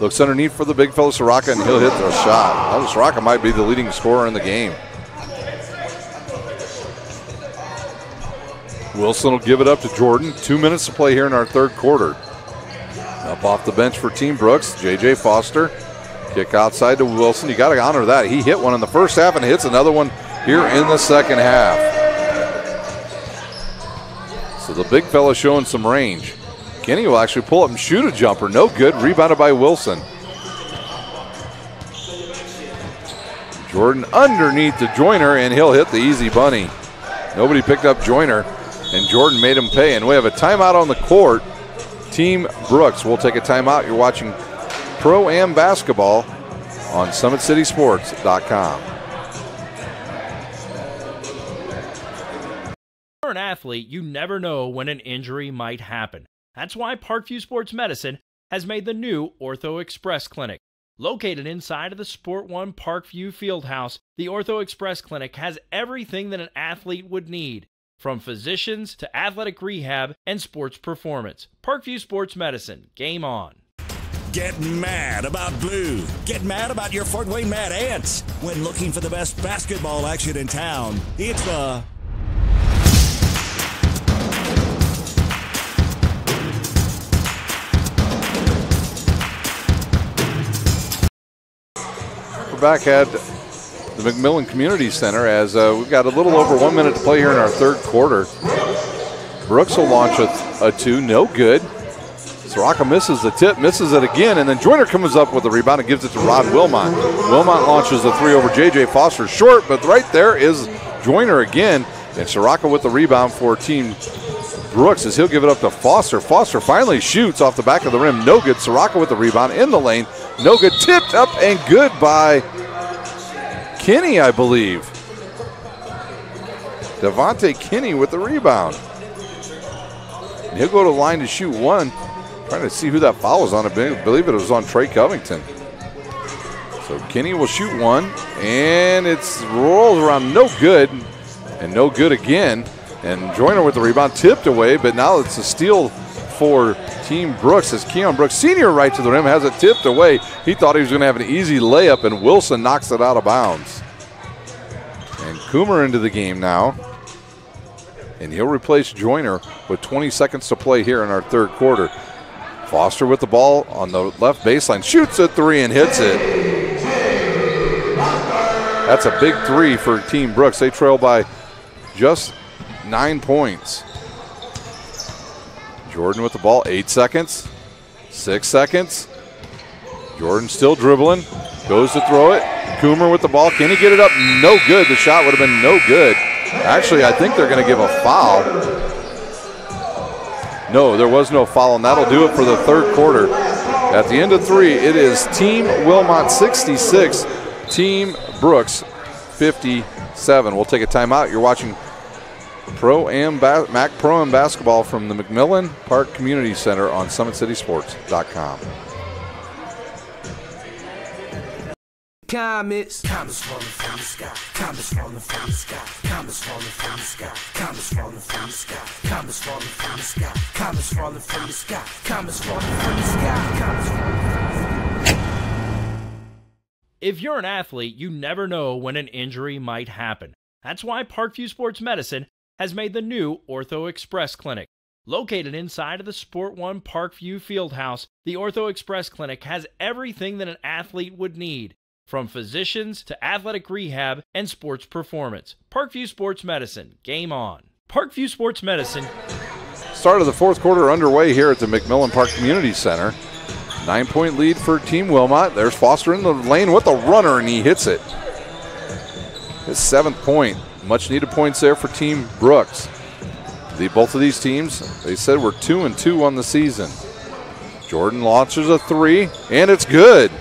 Looks underneath for the big fellow Soraka, and he'll hit the shot. Now Soraka might be the leading scorer in the game. Wilson will give it up to Jordan. 2 minutes to play here in our third quarter. Up off the bench for Team Brooks, J.J. Foster. Kick outside to Wilson. You got to honor that. He hit one in the first half and hits another one here in the second half. So the big fella showing some range. Kenny will actually pull up and shoot a jumper. No good. Rebounded by Wilson. Jordan underneath to Joyner, and he'll hit the easy bunny. Nobody picked up Joyner, and Jordan made him pay. And we have a timeout on the court. Team Brooks will take a timeout. You're watching Pro-Am basketball on SummitCitySports.com. You're an athlete, you never know when an injury might happen. That's why Parkview Sports Medicine has made the new Ortho Express Clinic. Located inside of the Sport One Parkview Fieldhouse, the Ortho Express Clinic has everything that an athlete would need, from physicians to athletic rehab and sports performance. Parkview Sports Medicine, game on. Get mad about blue. Get mad about your Fort Wayne Mad Ants. When looking for the best basketball action in town, it's the We're back at the McMillan Community Center as we've got a little over 1 minute to play here in our third quarter. Brooks will launch a two, no good. Soraka misses the tip, misses it again, and then Joyner comes up with the rebound and gives it to Rod Wilmont. Wilmont launches the three over J.J. Foster, short, but right there is Joyner again, and Soraka with the rebound for Team Brooks as he'll give it up to Foster. Foster finally shoots off the back of the rim, no good. Soraka with the rebound in the lane, no good. Tipped up and good by Kenny, I believe. Devontae Kenny with the rebound. And he'll go to the line to shoot one. Trying to see who that foul was on. I believe it was on Trey Covington. So Kenny will shoot one, and it rolls around, no good, and no good again. And Joyner with the rebound, tipped away, but now it's a steal for Team Brooks as Keon Brooks Sr. right to the rim, has it tipped away. He thought he was going to have an easy layup, and Wilson knocks it out of bounds. And Coomer into the game now. And he'll replace Joyner with 20 seconds to play here in our third quarter. Foster with the ball on the left baseline, shoots a three and hits it. That's a big three for Team Brooks. They trail by just 9 points. Jordan with the ball, 8 seconds, 6 seconds. Jordan still dribbling, goes to throw it. Coomer with the ball, can he get it up? No good, the shot would have been no good. Actually, I think they're going to give a foul. No, there was no foul, and that'll do it for the third quarter. At the end of three, it is Team Wilmont 66, Team Brooks 57. We'll take a timeout. You're watching MAC Pro-Am basketball from the McMillan Park Community Center on SummitCitySports.com. Comets falling from the sky. Comets falling from the sky. Comets falling from the sky. Comets falling from the sky. Comets falling from the sky. Comets falling from the sky. Comets falling from the sky. Comets falling from the sky. If you're an athlete, you never know when an injury might happen. That's why Parkview Sports Medicine has made the new Ortho Express Clinic. Located inside of the Sport One Parkview Fieldhouse, the Ortho Express Clinic has everything that an athlete would need, from physicians to athletic rehab and sports performance. Parkview Sports Medicine, game on. Parkview Sports Medicine. Start of the fourth quarter underway here at the McMillan Park Community Center. 9-point lead for Team Wilmont. There's Foster in the lane with the runner, and he hits it. His 7th point. Much needed points there for Team Brooks. Both of these teams, they said, were 2-2 on the season. Jordan launches a 3, and it's good.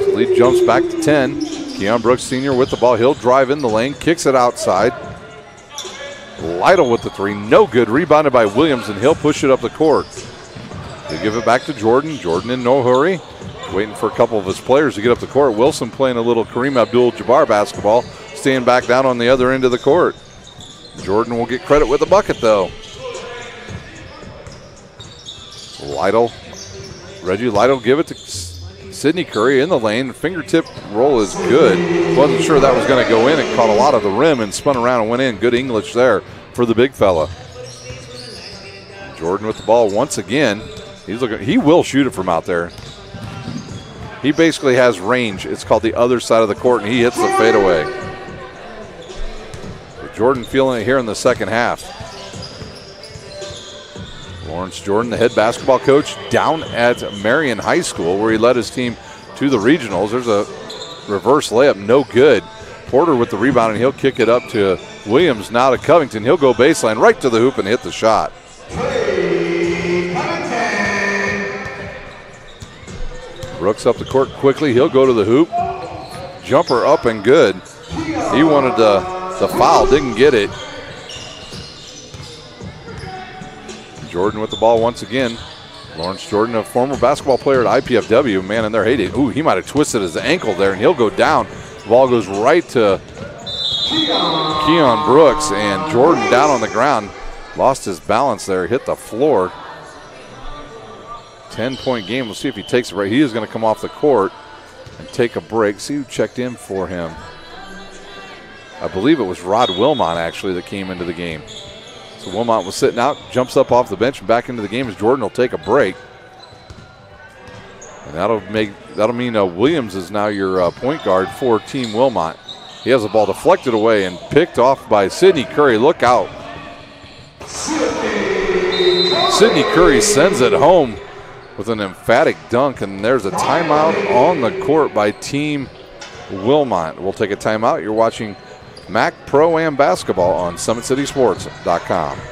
The lead jumps back to 10. Keon Brooks Sr. with the ball. He'll drive in the lane, kicks it outside. Lytle with the 3, no good. Rebounded by Williams, and he'll push it up the court. They give it back to Jordan. Jordan in no hurry, waiting for a couple of his players to get up the court. Wilson playing a little Kareem Abdul-Jabbar basketball, staying back down on the other end of the court. Jordan will get credit with the bucket, though. Reggie Lytle give it to Sidney Curry in the lane. Fingertip roll is good. Wasn't sure that was going to go in. It caught a lot of the rim and spun around and went in. Good English there for the big fella. Jordan with the ball once again. He will shoot it from out there. He basically has range. It's called the other side of the court, and he hits the fadeaway. Jordan feeling it here in the second half. Lawrence Jordan, the head basketball coach down at Marion High School, where he led his team to the regionals. There's a reverse layup, no good. Porter with the rebound, and he'll kick it up to Williams, now to Covington. He'll go baseline right to the hoop and hit the shot. Brooks up the court quickly. He'll go to the hoop. Jumper up and good. He wanted the foul, didn't get it. Jordan with the ball once again. Lawrence Jordan, a former basketball player at IPFW, man, in their heyday. Ooh, he might have twisted his ankle there, and he'll go down. The ball goes right to Keon Brooks, and Jordan down on the ground. Lost his balance there, hit the floor. 10-point game. We'll see if he takes it right. He is going to come off the court and take a break. See who checked in for him. I believe it was Rod Wilmont, actually, that came into the game. So Wilmont was sitting out, jumps up off the bench and back into the game as Jordan will take a break. And that'll mean Williams is now your point guard for Team Wilmont. He has the ball deflected away and picked off by Sidney Curry. Look out. Sidney Curry sends it home with an emphatic dunk, and there's a timeout on the court by Team Wilmont. We'll take a timeout. You're watching MAC Pro-Am Basketball on SummitCitySports.com. If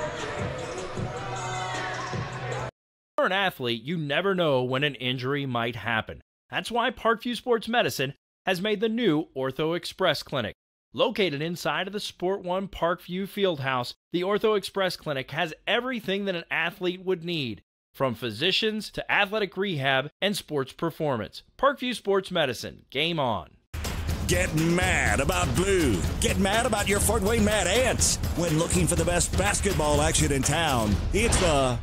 you're an athlete, you never know when an injury might happen. That's why Parkview Sports Medicine has made the new Ortho Express Clinic. Located inside of the Sport One Parkview Fieldhouse, the Ortho Express Clinic has everything that an athlete would need, from physicians to athletic rehab and sports performance. Parkview Sports Medicine, game on. Get mad about blue. Get mad about your Fort Wayne Mad Ants. When looking for the best basketball action in town, it's the...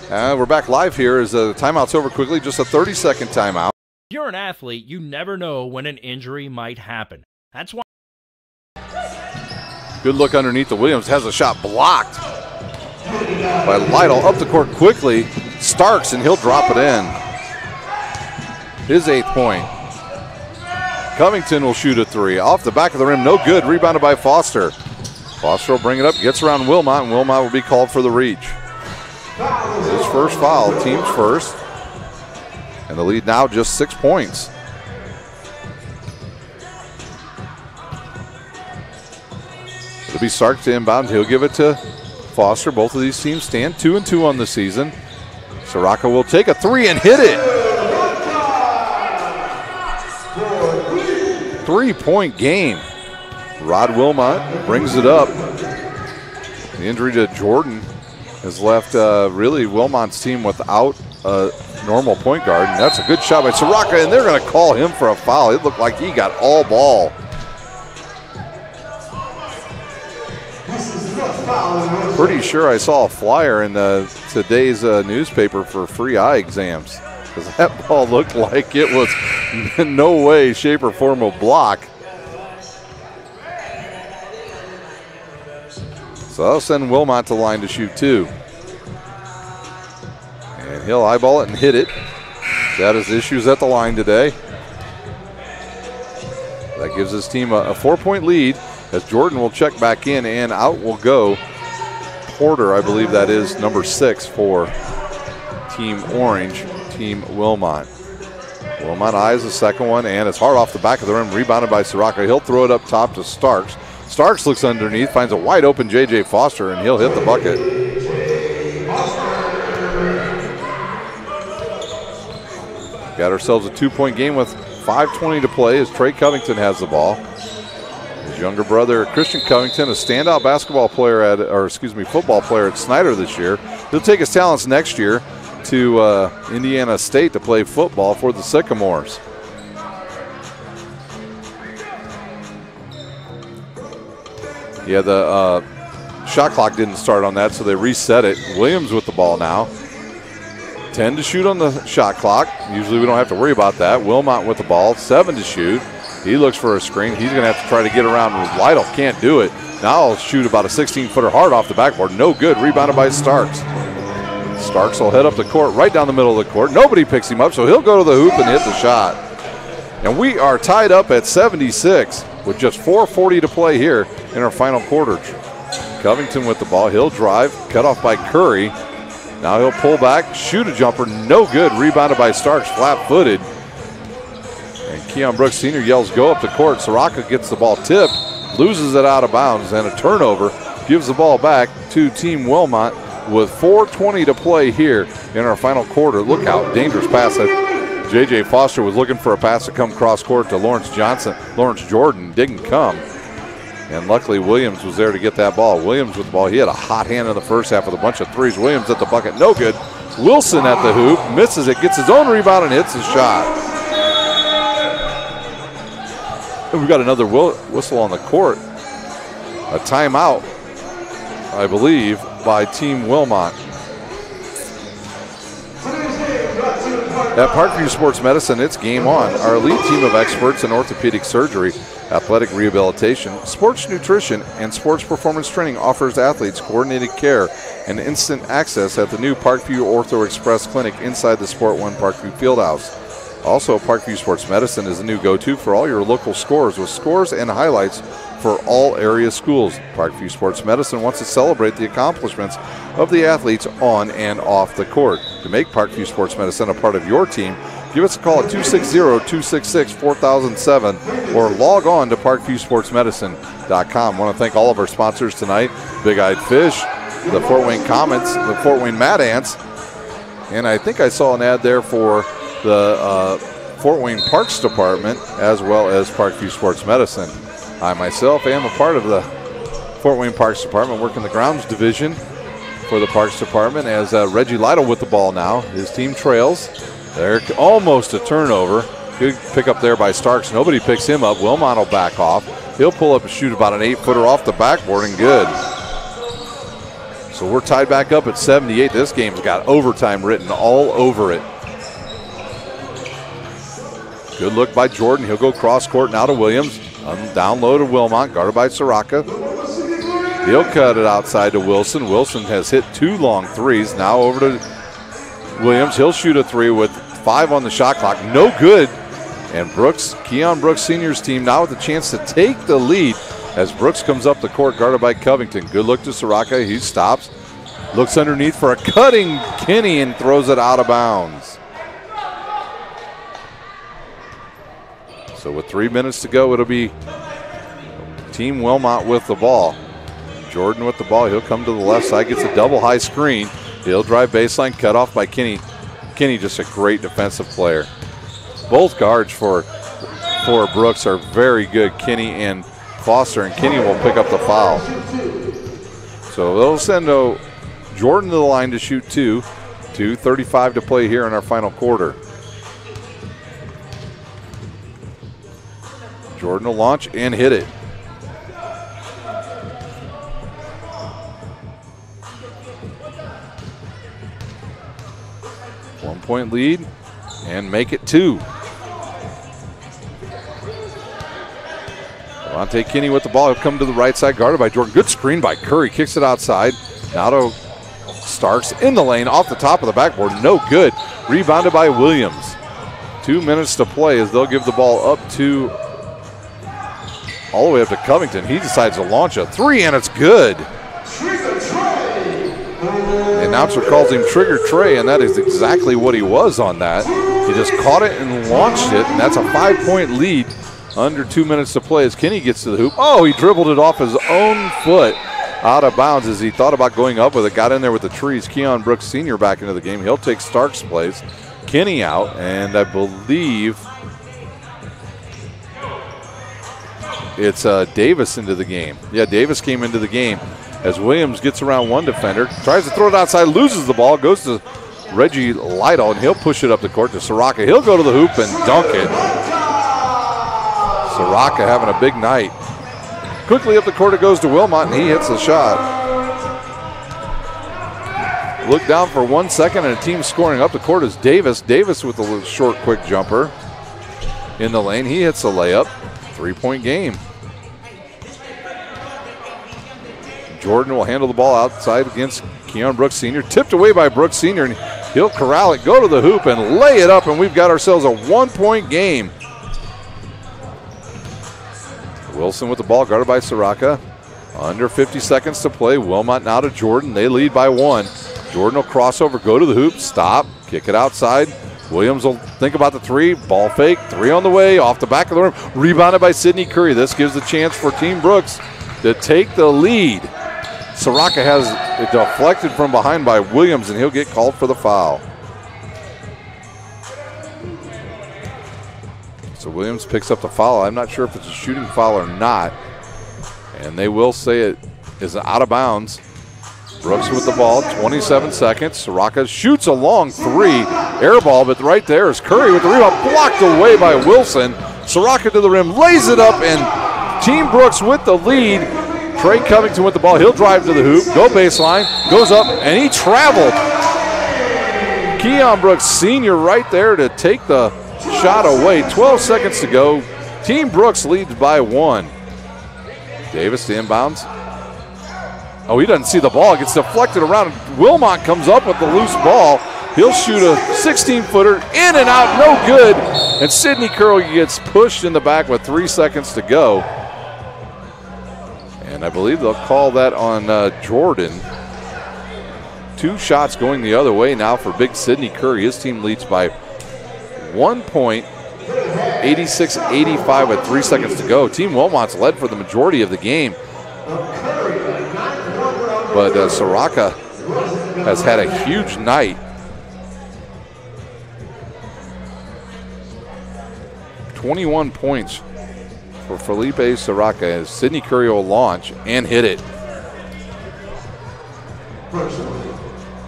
We're back live here as the timeout's over quickly. Just a 30-second timeout. If you're an athlete, you never know when an injury might happen. That's why... Good look underneath the Williams. Has a shot blocked by Lytle. Up the court quickly. Starks, and he'll drop it in. His 8th point. Covington will shoot a 3. Off the back of the rim, no good. Rebounded by Foster. Foster will bring it up, gets around Wilmont, and Wilmont will be called for the reach. His first foul, team's first. And the lead now just 6 points. It'll be Stark to inbound. He'll give it to Foster. Both of these teams stand 2-2 on the season. Soraka will take a 3 and hit it. 3-point game. Rod Wilmont brings it up. The injury to Jordan has left really Wilmont's team without a normal point guard. And that's a good shot by Soraka, and they're going to call him for a foul. It looked like he got all ball. Pretty sure I saw a flyer in today's newspaper for free eye exams, because that ball looked like it was in no way, shape, or form a block. So that'll send Wilmont to the line to shoot 2. And he'll eyeball it and hit it. That is issues at the line today. That gives his team a 4-point lead, as Jordan will check back in, and out will go Porter. I believe that is number 6 for Team Orange, Team Wilmont. Wilmont eyes the second one, and it's hard off the back of the rim, rebounded by Soraka. He'll throw it up top to Starks. Starks looks underneath, finds a wide open J.J. Foster, and he'll hit the bucket. Got ourselves a 2-point game with 5:20 to play as Trey Covington has the ball. His younger brother, Christian Covington, a standout football player at Snyder this year. He'll take his talents next year to Indiana State to play football for the Sycamores. Yeah, the shot clock didn't start on that, so they reset it. Williams with the ball now. 10 to shoot on the shot clock. Usually we don't have to worry about that. Wilmont with the ball, 7 to shoot. He looks for a screen. He's going to have to try to get around Lytle. Can't do it. Now he'll shoot about a 16-footer hard off the backboard. No good. Rebounded by Starks. Starks will head up the court, right down the middle of the court. Nobody picks him up, so he'll go to the hoop and hit the shot. And we are tied up at 76 with just 4:40 to play here in our final quarter. Covington with the ball. He'll drive. Cut off by Curry. Now he'll pull back, shoot a jumper, no good. Rebounded by Starks, flat-footed. And Keon Brooks Sr. yells, go up the court. Soraka gets the ball tipped, loses it out of bounds, and a turnover. Gives the ball back to Team Wilmont with 4:20 to play here in our final quarter. Look out, dangerous pass. J.J. Foster was looking for a pass to come cross court to Lawrence Jordan, didn't come. And luckily Williams was there to get that ball. Williams with the ball. He had a hot hand in the first half with a bunch of threes. Williams at the bucket, no good. Wilson at the hoop, misses it, gets his own rebound and hits his shot. And we've got another whistle on the court. A timeout, I believe, by Team Wilmont. At Parkview Sports Medicine, it's game on. Our elite team of experts in orthopedic surgery, athletic rehabilitation, sports nutrition, and sports performance training offers athletes coordinated care and instant access at the new Parkview Ortho Express Clinic inside the Sport One Parkview Fieldhouse. Also, Parkview Sports Medicine is the new go-to for all your local scores, with scores and highlights for all area schools. Parkview Sports Medicine wants to celebrate the accomplishments of the athletes on and off the court. To make Parkview Sports Medicine a part of your team, give us a call at 260-266-4007 or log on to parkviewsportsmedicine.com. I want to thank all of our sponsors tonight: Big Eyed Fish, the Fort Wayne Comets, the Fort Wayne Mad Ants, and I think I saw an ad there for the Fort Wayne Parks Department, as well as Parkview Sports Medicine. I myself am a part of the Fort Wayne Parks Department, working the grounds division for the Parks Department, as Reggie Lytle with the ball now. His team trails. They're almost a turnover. Good pick up there by Starks. Nobody picks him up. Wilmont will back off. He'll pull up and shoot about an 8-footer off the backboard, and good. So we're tied back up at 78. This game's got overtime written all over it. Good look by Jordan. He'll go cross court now to Williams. Down low to Wilmont, guarded by Soraka. He'll cut it outside to Wilson. Wilson has hit 2 long threes. Now over to Williams. He'll shoot a 3 with 5 on the shot clock. No good. And Keon Brooks Sr.'s team now with a chance to take the lead as Brooks comes up the court, guarded by Covington. Good look to Soraka. He stops. Looks underneath for a cutting Kinney and throws it out of bounds. So with 3 minutes to go, it'll be Team Wilmont with the ball. Jordan with the ball. He'll come to the left side, gets a double high screen. He'll drive baseline, cut off by Kinney. Kinney, just a great defensive player. Both guards for Brooks are very good, Kinney and Foster, and Kinney will pick up the foul. So they'll send Jordan to the line to shoot 2. 2:35 to play here in our final quarter. Jordan will launch and hit it. 1-point lead and make it 2. Devontae Kinney with the ball. He'll come to the right side, guarded by Jordan. Good screen by Curry. Kicks it outside. Now to Starks in the lane, off the top of the backboard. No good. Rebounded by Williams. 2 minutes to play as they'll give the ball up to all the way up to Covington. He decides to launch a 3, and it's good. The announcer calls him Trigger Trey, and that is exactly what he was on that. He just caught it and launched it, and that's a 5-point lead under 2 minutes to play as Kinney gets to the hoop. Oh, he dribbled it off his own foot out of bounds as he thought about going up with it. Got in there with the trees. Keon Brooks Sr. back into the game. He'll take Stark's place. Kinney out, and I believe it's Davis into the game. Yeah, Davis came into the game as Williams gets around one defender, tries to throw it outside, loses the ball, goes to Reggie Lytle, and he'll push it up the court to Soraka. He'll go to the hoop and dunk it. Soraka having a big night. Quickly up the court it goes to Wilmont, and he hits the shot. Look down for 1 second, and a team scoring up the court is Davis. Davis with a little short, quick jumper in the lane. He hits the layup. 3-point game. Jordan will handle the ball outside against Keon Brooks Sr. Tipped away by Brooks Sr., and he'll corral it, go to the hoop, and lay it up, and we've got ourselves a 1-point game. Wilson with the ball, guarded by Soraka. Under 50 seconds to play. Wilmont now to Jordan. They lead by 1. Jordan will cross over, go to the hoop, stop, kick it outside. Williams will think about the 3. Ball fake, 3 on the way, off the back of the rim. Rebounded by Sidney Curry. This gives the chance for Team Brooks to take the lead. Soraka has it deflected from behind by Williams, and he'll get called for the foul. So Williams picks up the foul. I'm not sure if it's a shooting foul or not. And they will say it is out of bounds. Brooks with the ball, 27 seconds. Soraka shoots a long 3. Air ball, but right there is Curry with the rebound, blocked away by Wilson. Soraka to the rim, lays it up, and Team Brooks with the lead. Trey Covington with the ball. He'll drive to the hoop, go baseline, goes up, and he traveled. Keon Brooks Sr. right there to take the shot away. 12 seconds to go. Team Brooks leads by 1. Davis to inbounds. Oh, he doesn't see the ball. It gets deflected around. Wilmont comes up with the loose ball. He'll shoot a 16-footer in and out, no good. And Sidney Curry gets pushed in the back with 3 seconds to go. And I believe they'll call that on Jordan. 2 shots going the other way now for big Sidney Curry. His team leads by 1 point, 86-85 with 3 seconds to go. Team Wilmont's led for the majority of the game. But Soraka has had a huge night. 21 points for Felipe Soraka as Sidney Curry will launch and hit it.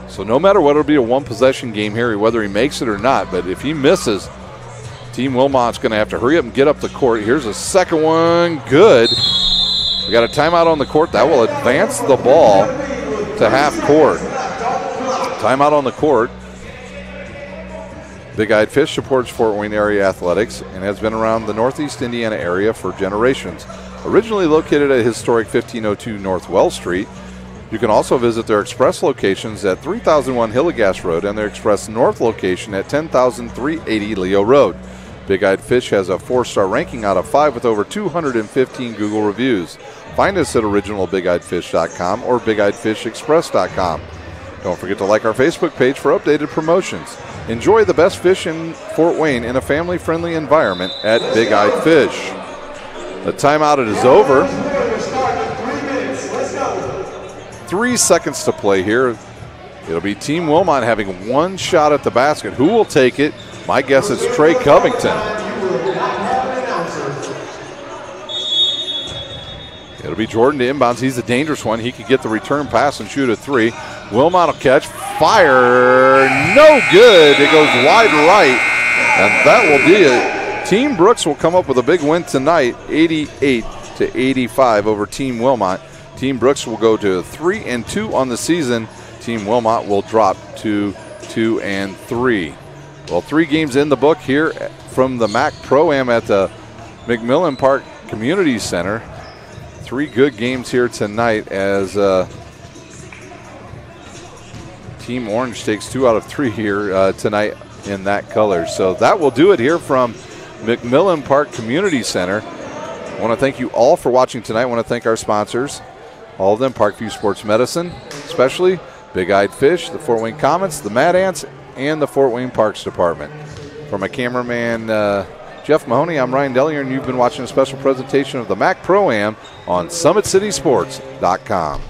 So no matter what, it'll be a 1-possession game here, whether he makes it or not. But if he misses, Team Wilmont's going to have to hurry up and get up the court. Here's a second one. Good. We got a timeout on the court. That will advance the ball to half court. Timeout on the court. Big Eyed Fish supports Fort Wayne area athletics and has been around the Northeast Indiana area for generations. Originally located at historic 1502 North Wells Street, you can also visit their express locations at 3001 Hillegas Road and their express north location at 10,380 Leo Road. Big Eyed Fish has a 4-star ranking out of 5 with over 215 Google reviews. Find us at originalbigeyedfish.com or bigeyedfishexpress.com. Don't forget to like our Facebook page for updated promotions. Enjoy the best fish in Fort Wayne in a family-friendly environment at Big Eyed Fish. The timeout is over. 3 seconds to play here. It'll be Team Wilmont having 1 shot at the basket. Who will take it? My guess is Trey Covington. It'll be Jordan to inbounds. He's the dangerous one. He could get the return pass and shoot a 3. Wilmont will catch. Fire. No good. It goes wide right. And that will be it. Team Brooks will come up with a big win tonight, 88-85 over Team Wilmont. Team Brooks will go to 3-2 on the season. Team Wilmont will drop to 2-3. Well, 3 games in the book here from the MAC Pro-Am at the McMillan Park Community Center. 3 good games here tonight as Team Orange takes 2 out of 3 here tonight in that color. So that will do it here from McMillan Park Community Center. I want to thank you all for watching tonight. I want to thank our sponsors, all of them, Parkview Sports Medicine, especially Big Eyed Fish, the Fort Wayne Comets, the Mad Ants, and the Fort Wayne Parks Department. For my cameraman, Jeff Mahoney, I'm Ryan Dellier, and you've been watching a special presentation of the MAC Pro-Am on SummitCitySports.com.